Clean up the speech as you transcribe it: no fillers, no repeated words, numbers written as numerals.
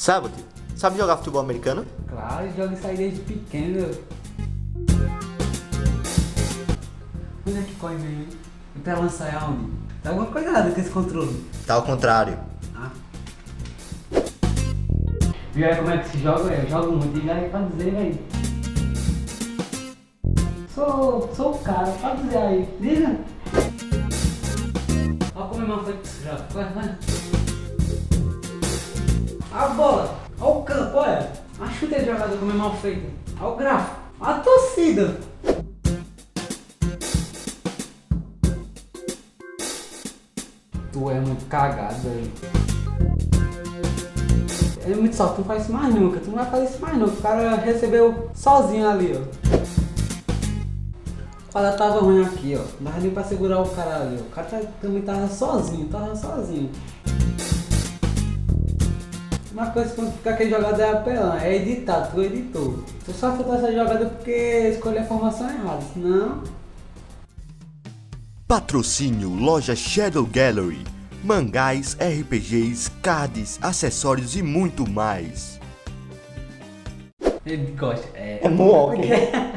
Sabe, tio? Sabe jogar futebol americano? Claro, jogo isso aí desde pequeno. Onde é que corre mesmo? E pra lançar é aonde? Tá alguma coisa errada com esse controle. Tá ao contrário. Ah. Viu aí como é que se joga? Eu jogo muito e já é pra dizer, velho. Sou o cara, pode dizer aí. Diga. Olha como é mal feito esse jogo. Vai. A bola. Olha o campo, olha. A chuta de jogador como é mal feito. Olha o gráfico. Olha a torcida. Tu é muito cagado, velho. É muito só, tu não faz isso mais nunca. Tu não vai fazer isso mais nunca. O cara recebeu sozinho ali, ó. O quadrado tava ruim aqui, ó. Não dava nem pra segurar o cara ali, ó. O cara também tava sozinho. Uma coisa que aquele jogador é apelão, é editar, tu editou. Tu só fez essa jogada porque escolheu a formação errada, senão... Patrocínio Loja Shadow Gallery. Mangás, RPGs, cards, acessórios e muito mais. Ele gosta, É Moonwalker.